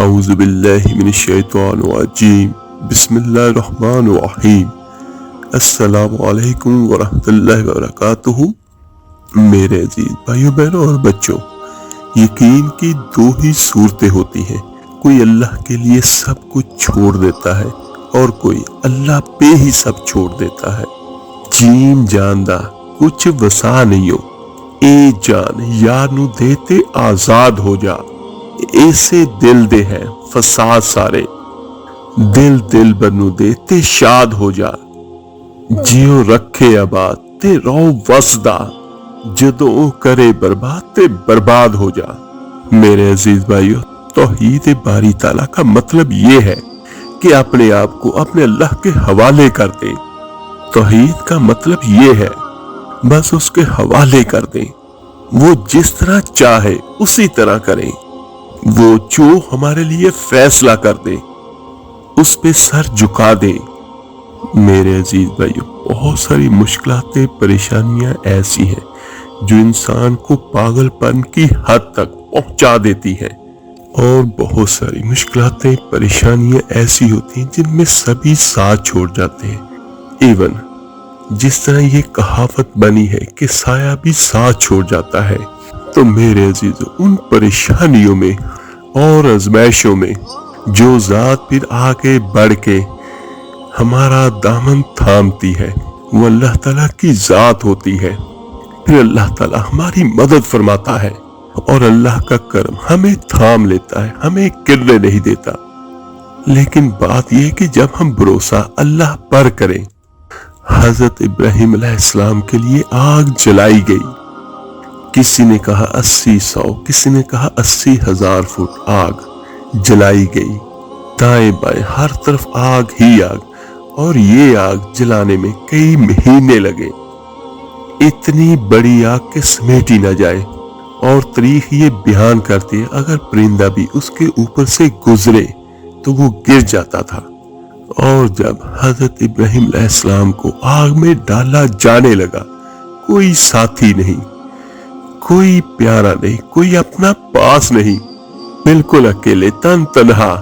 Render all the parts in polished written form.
اعوذ باللہ من الشیطان الرجیم بسم اللہ الرحمن الرحیم السلام علیکم ورحمۃ اللہ وبرکاتہ۔ میرے عزیز بھائیو بہنوں اور بچوں، یقین کی دو ہی صورتیں ہوتی ہیں، کوئی اللہ کے لیے سب کچھ چھوڑ دیتا ہے اور کوئی اللہ پہ ہی سب چھوڑ دیتا ہے۔ جیم جاندہ کچھ وسا نہیں ہو، اے جان یا نو دیتے آزاد ہو جا، ایسے دل دے ہیں فساد سارے، دل بنو دیتے شاد ہو جا، جیو رکھے آباد تے رو وسدا، جدوں کرے برباد تے برباد ہو جا۔ میرے عزیز بھائیو، توحید باری تعالیٰ کا مطلب یہ ہے کہ اپنے آپ کو اپنے اللہ کے حوالے کر دیں۔ توحید کا مطلب یہ ہے بس اس کے حوالے کر دیں، وہ جس طرح چاہے اسی طرح کریں، وہ جو ہمارے لیے فیصلہ کر دے اس پہ سر جھکا دیں۔ میرے عزیز بھائیو، بہت ساری مشکلاتیں پریشانیاں ایسی ہیں جو انسان کو پاگل پن کی حد تک پہنچا دیتی ہیں، اور بہت ساری مشکلاتیں پریشانیاں ایسی ہوتی ہیں جن میں سبھی ساتھ چھوڑ جاتے ہیں۔ ایون جس طرح یہ کہاوت بنی ہے کہ سایہ بھی ساتھ چھوڑ جاتا ہے، تو میرے عزیزو، ان پریشانیوں میں اور آزمائشوں میں جو ذات پھر آگے بڑھ کے ہمارا دامن تھامتی ہے وہ اللہ تعالیٰ کی ذات ہوتی ہے۔ پھر اللہ تعالیٰ ہماری مدد فرماتا ہے اور اللہ کا کرم ہمیں تھام لیتا ہے، ہمیں گرنے نہیں دیتا۔ لیکن بات یہ کہ جب ہم بھروسہ اللہ پر کریں، حضرت ابراہیم علیہ السلام کے لیے آگ جلائی گئی، کسی نے کہا 80 کسی نے کہا 80,000 فٹ آگ جلائی گئی، دائیں بائیں ہر طرف آگ ہی آگ، اور یہ آگ جلانے میں کئی مہینے لگے، اتنی بڑی آگ کہ سمیٹی نہ جائے، اور تاریخ یہ بیان کرتی ہے اگر پرندہ بھی اس کے اوپر سے گزرے تو وہ گر جاتا تھا۔ اور جب حضرت ابراہیم علیہ السلام کو آگ میں ڈالا جانے لگا، کوئی ساتھی نہیں، کوئی پیارا نہیں، کوئی اپنا پاس نہیں، بالکل اکیلے تن تنہا،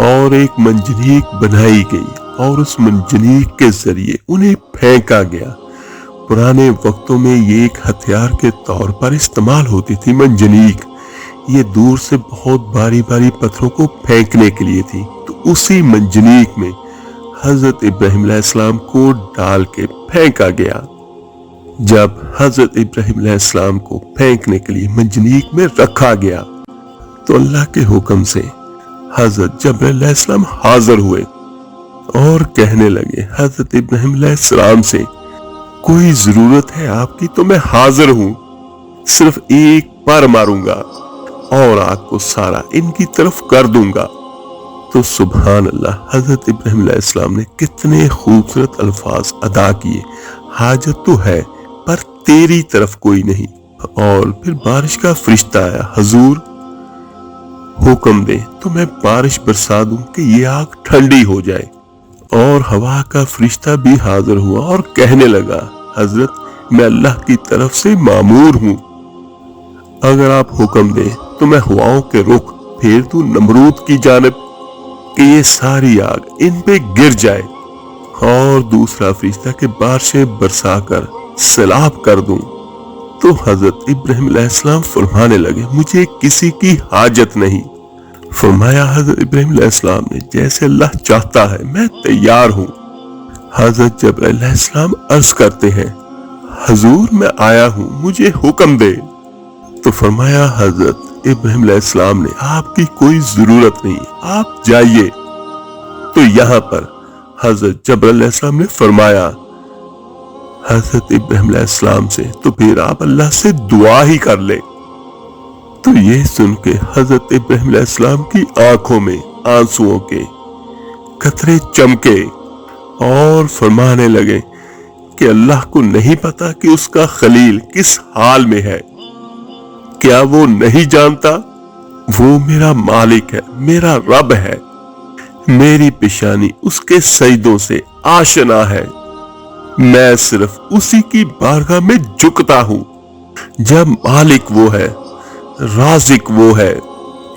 اور ایک منجنیق بنائی گئی اور اس منجنیق کے ذریعے انہیں پھینکا گیا۔ پرانے وقتوں میں یہ ایک ہتھیار کے طور پر استعمال ہوتی تھی منجنیق، یہ دور سے بہت باری باری پتھروں کو پھینکنے کے لیے تھی۔ تو اسی منجنیق میں حضرت ابراہیم علیہ السلام کو ڈال کے پھینکا گیا۔ جب حضرت ابراہیم علیہ السلام کو پھینکنے کے لیے منجنیق میں رکھا گیا تو اللہ کے حکم سے حضرت جبرائیل علیہ السلام حاضر ہوئے اور کہنے لگے حضرت ابراہیم علیہ السلام سے، کوئی ضرورت ہے آپ کی تو میں حاضر ہوں، صرف ایک پر ماروں گا اور آگ کو سارا ان کی طرف کر دوں گا۔ تو سبحان اللہ، حضرت ابراہیم علیہ السلام نے کتنے خوبصورت الفاظ ادا کیے، حاجت تو ہے پر تیری طرف کوئی نہیں۔ اور پھر بارش کا فرشتہ آیا، حضور حکم دے تو میں بارش برسا دوں کہ یہ آگ ٹھنڈی ہو جائے۔ اور ہوا کا فرشتہ بھی حاضر ہوا اور کہنے لگا، حضرت میں اللہ کی طرف سے مامور ہوں، اگر آپ حکم دیں تو میں ہواؤں کے رخ پھیر دوں نمرود کی جانب کہ یہ ساری آگ ان پہ گر جائے، اور دوسرا فرشتہ کہ بارشیں برسا کر سیلاب کر دوں۔ تو حضرت ابراہیم علیہ السلام فرمانے لگے، مجھے کسی کی حاجت نہیں۔ فرمایا حضرت ابراہیم علیہ السلام نے، جیسے اللہ چاہتا ہے میں تیار ہوں۔ حضرت جبرائیل علیہ السلام عرض کرتے ہیں، حضور میں آیا ہوں، مجھے حکم دے۔ تو فرمایا حضرت ابراہیم علیہ السلام نے، آپ کی کوئی ضرورت نہیں، آپ جائیے۔ تو یہاں پر حضرت جبرائیل علیہ السلام نے فرمایا حضرت ابراہیم علیہ السلام سے، تو پھر آپ اللہ سے دعا ہی کر لے۔ تو یہ سن کے حضرت ابراہیم علیہ السلام کی آنکھوں میں آنسوؤں کے قطرے چمکے اور فرمانے لگے کہ اللہ کو نہیں پتا کہ اس کا خلیل کس حال میں ہے؟ کیا وہ نہیں جانتا؟ وہ میرا مالک ہے، میرا رب ہے، میری پیشانی اس کے سجدوں سے آشنا ہے، میں صرف اسی کی بارگاہ میں جھکتا ہوں۔ جب مالک وہ ہے، رازق وہ ہے،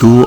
2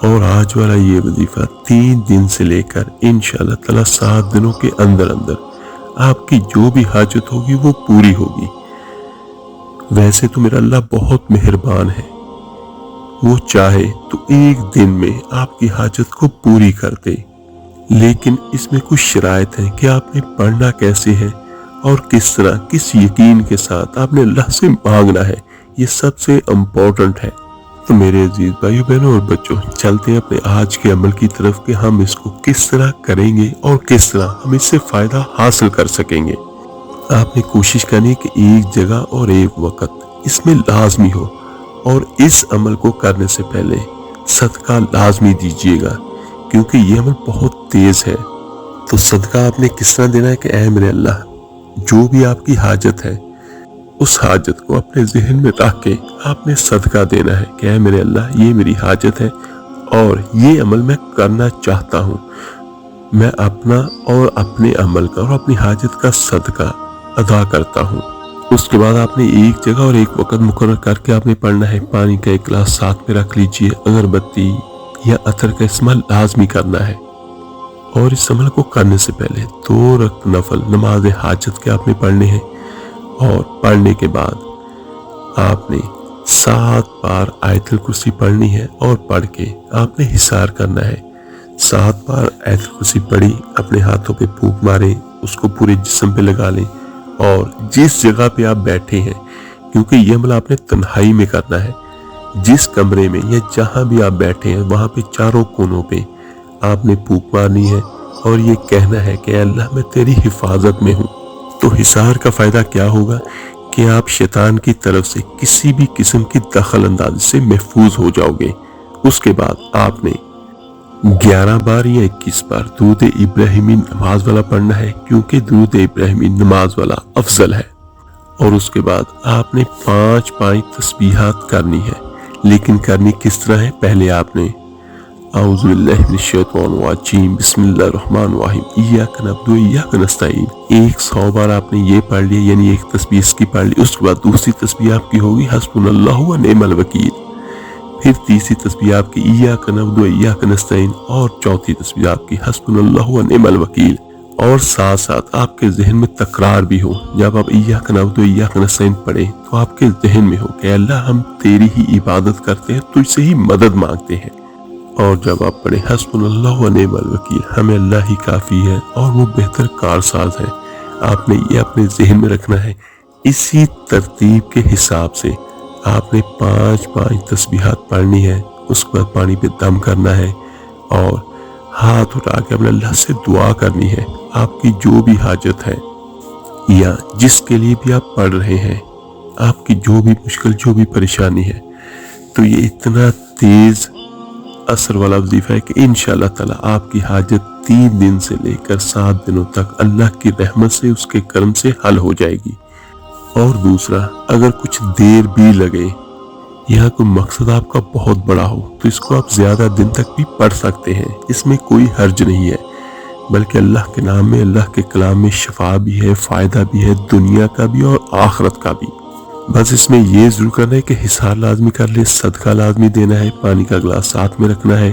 اور آج والا یہ وظیفہ 3 دن سے لے کر انشاءاللہ تعالی 7 دنوں کے اندر آپ کی جو بھی حاجت ہوگی وہ پوری ہوگی۔ ویسے تو میرا اللہ بہت مہربان ہے، وہ چاہے تو 1 دن میں آپ کی حاجت کو پوری کر دے، لیکن اس میں کچھ شرائط ہیں کہ آپ نے پڑھنا کیسے ہے اور کس طرح، کس یقین کے ساتھ آپ نے اللہ سے مانگنا ہے، یہ سب سے امپورٹنٹ ہے۔ تو میرے عزیز بھائیو بہنوں اور بچوں، چلتے ہیں اپنے آج کے عمل کی طرف کہ ہم اس کو کس طرح کریں گے اور کس طرح ہم اس سے فائدہ حاصل کر سکیں گے۔ آپ نے کوشش کرنی کہ ایک جگہ اور ایک وقت اس میں لازمی ہو، اور اس عمل کو کرنے سے پہلے صدقہ لازمی دیجیے گا، کیونکہ یہ عمل بہت تیز ہے۔ تو صدقہ آپ نے کس طرح دینا ہے کہ اے میرے اللہ، جو بھی آپ کی حاجت ہے اس حاجت کو اپنے ذہن میں رکھ کے آپ نے صدقہ دینا ہے کہ اے میرے اللہ، یہ میری حاجت ہے اور یہ عمل میں کرنا چاہتا ہوں، میں اپنا اور اپنے عمل کا اور اپنی حاجت کا صدقہ ادا کرتا ہوں۔ اس کے بعد آپ نے ایک جگہ اور ایک وقت مقرر کر کے آپ نے پڑھنا ہے، پانی کا 1 گلاس ساتھ میں رکھ لیجئے، اگربتی یا عطر کا استعمال لازمی کرنا ہے، اور اس عمل کو کرنے سے پہلے 2 رکعت نفل نماز حاجت کے آپ نے پڑھنے ہیں، اور پڑھنے کے بعد آپ نے 7 بار آیت الکرسی پڑھنی ہے، اور پڑھ کے آپ نے حصار کرنا ہے۔ 7 بار آیت الکرسی پڑھی، اپنے ہاتھوں پہ پھونک ماریں، اس کو پورے جسم پہ لگا لیں، اور جس جگہ پہ آپ بیٹھے ہیں، کیونکہ یہ عمل آپ نے تنہائی میں کرنا ہے، جس کمرے میں یا جہاں بھی آپ بیٹھے ہیں وہاں پہ چاروں کونوں پہ آپ نے پھونک مارنی ہے، اور یہ کہنا ہے کہ اے اللہ، میں تیری حفاظت میں ہوں۔ تو حصار کا فائدہ کیا ہوگا کہ آپ شیطان کی طرف سے کسی بھی قسم کی دخل اندازی سے محفوظ ہو جاؤ گے۔ اس کے بعد آپ نے 11 بار یا 21 بار درود ابراہیمی نماز والا پڑھنا ہے، کیونکہ درود ابراہیمی نماز والا افضل ہے۔ اور اس کے بعد آپ نے 5 تسبیحات کرنی ہے، لیکن کرنی کس طرح ہے؟ پہلے آپ نے اعوذ باللہ من الشیطان الرجیم بسم اللہ الرحمن الرحیم ایاک نعبد و ایاک نستعین 100 بار آپ نے یہ پڑھ لیا، یعنی ایک تسبیح اس کی پڑھ لی۔ اس کے بعد دوسری تسبیح آپ کی ہوگی حسبنا اللہ و نعم الوکیل، پھر تیسری تسبیح آپ کی ایاک نعبد و ایاک نستعین، اور چوتھی تسبیح آپ کی حسبنا اللہ و نعم الوکیل۔ اور ساتھ ساتھ آپ کے ذہن میں تکرار بھی ہو، جب آپ ایاک نعبد و ایاک نستعین پڑھیں تو آپ کے ذہن میں ہو کہ اللہ، ہم تیری ہی عبادت کرتے ہیں، تجھ سے ہی مدد مانگتے ہیں۔ اور جب آپ پڑھیں حسبنا اللہ و نعم الوکیل، ہمیں اللہ ہی کافی ہے اور وہ بہتر کارساز ہے، آپ نے یہ اپنے ذہن میں رکھنا ہے۔ اسی ترتیب کے حساب سے آپ نے 5 تسبیحات پڑھنی ہے، اس کے بعد پانی پہ دم کرنا ہے، اور ہاتھ اٹھا کے اپنے اللہ سے دعا کرنی ہے، آپ کی جو بھی حاجت ہے یا جس کے لیے بھی آپ پڑھ رہے ہیں، آپ کی جو بھی مشکل، جو بھی پریشانی ہے۔ تو یہ اتنا تیز اثر والا وظیفہ ہے کہ انشاءاللہ تعالی آپ کی حاجت 3 دن سے لے کر 7 دنوں تک اللہ کی رحمت سے، اس کے کرم سے حل ہو جائے گی۔ اور دوسرا، اگر کچھ دیر بھی لگے یا کوئی مقصد آپ کا بہت بڑا ہو تو اس کو آپ زیادہ دن تک بھی پڑھ سکتے ہیں، اس میں کوئی حرج نہیں ہے، بلکہ اللہ کے نام میں، اللہ کے کلام میں شفا بھی ہے، فائدہ بھی ہے، دنیا کا بھی اور آخرت کا بھی۔ بس اس میں یہ ضرور کرنا ہے کہ حصار لازمی کر لے، صدقہ لازمی دینا ہے، پانی کا گلاس ساتھ میں رکھنا ہے،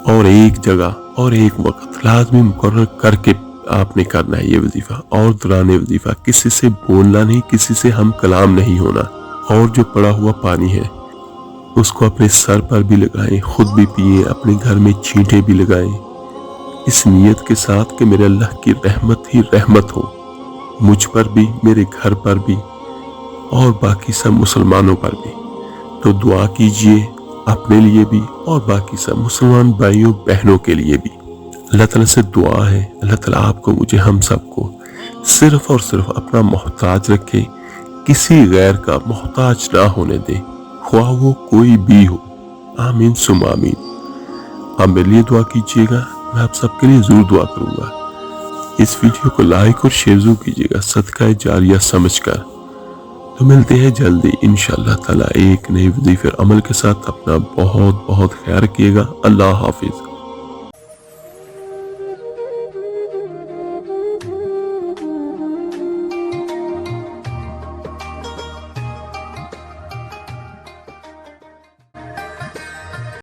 اور ایک جگہ اور ایک وقت لازمی مقرر کر کے آپ نے کرنا ہے یہ وظیفہ۔ اور دوران وظیفہ کسی سے بولنا نہیں، کسی سے ہم کلام نہیں ہونا، اور جو پڑا ہوا پانی ہے اس کو اپنے سر پر بھی لگائیں، خود بھی پئیں، اپنے گھر میں چھینٹے بھی لگائیں، اس نیت کے ساتھ کہ میرے اللہ کی رحمت ہی رحمت ہو مجھ پر بھی، میرے گھر پر بھی، اور باقی سب مسلمانوں پر بھی۔ تو دعا کیجئے اپنے لیے بھی اور باقی سب مسلمان بھائیوں بہنوں کے لیے بھی۔ اللہ تعالیٰ سے دعا ہے اللہ تعالیٰ آپ کو، مجھے، ہم سب کو صرف اور صرف اپنا محتاج رکھے، کسی غیر کا محتاج نہ ہونے دے، خواہ وہ کوئی بھی ہو۔ آمین ثم آمین۔ آپ میرے لیے دعا کیجئے گا، میں آپ سب کے لیے ضرور دعا کروں گا۔ اس ویڈیو کو لائک اور شیئر ضرور کیجئے گا صدقہ جاریہ سمجھ کر۔ تو ملتے ہیں جلدی انشاءاللہ تعالیٰ ایک نئے وظیفے عمل کے ساتھ۔ اپنا بہت بہت خیال رکھیے گا۔ اللہ حافظ۔